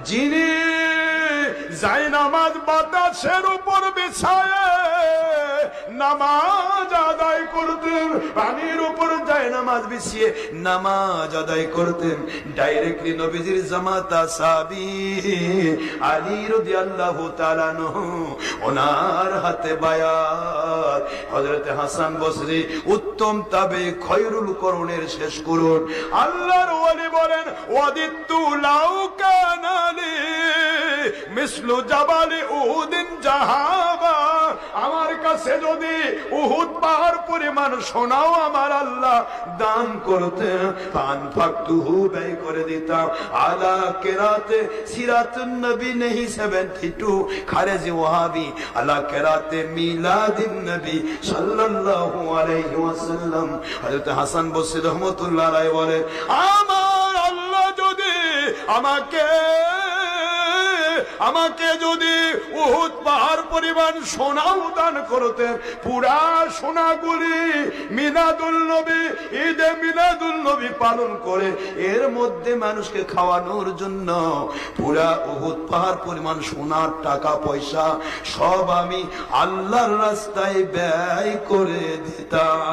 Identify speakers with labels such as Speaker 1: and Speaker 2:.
Speaker 1: যিনি জায়নামাজ বাতাসের উপর বিছায় নামাজ আদায় করতেন, পানির উপর জায়নামাজ বিছিয়ে নামাজ আদায় করতেন, ডাইরেক্টলি নবীজির জামাতা সাহাবী আলী রাদিয়াল্লাহু তাআলা আনহু, ওনার হাতে বায়াত। হযরত হাসান বসরি উত্তম তাবে খয়রুল করুনের শেষ করুন। আল্লাহর ওলি বলেন, ওয়াদিতু লাউ কানা লি মিসলু জাবালি উহুদিন যাহাবা, আমার কাছে যদি উহুদ পাহাড় পরিমাণ সোনাও আমার আল্লাহ দান করতেন, ফানফাকতুহু ব্যয় করে দিতাম আলা কিরাতে সিরাতুন নবী নেহি 72 খারেজি ওয়াহাবি আলা কিরাতে মিলাদিন নবী সাল্লাল্লাহু আলাইহি ওয়াসাল্লাম। হযরত হাসান বসরি রাহমাতুল্লাহ আলাইহি বলেন, আমার আল্লাহ যদি আমাকে যদি উহুদ পাহাড় পরিমাণ সোনাও দান করতেন, পুরা সোনাগুলি মিলাদুল নবী, ঈদে মিলাদুল নবী পালন করে এর মধ্যে মানুষকে খাওয়ানোর জন্য পুরা উহুদ পাহাড় পরিমাণ সোনার টাকা পয়সা সব আমি আল্লাহর রাস্তায় ব্যয় করে দিতাম।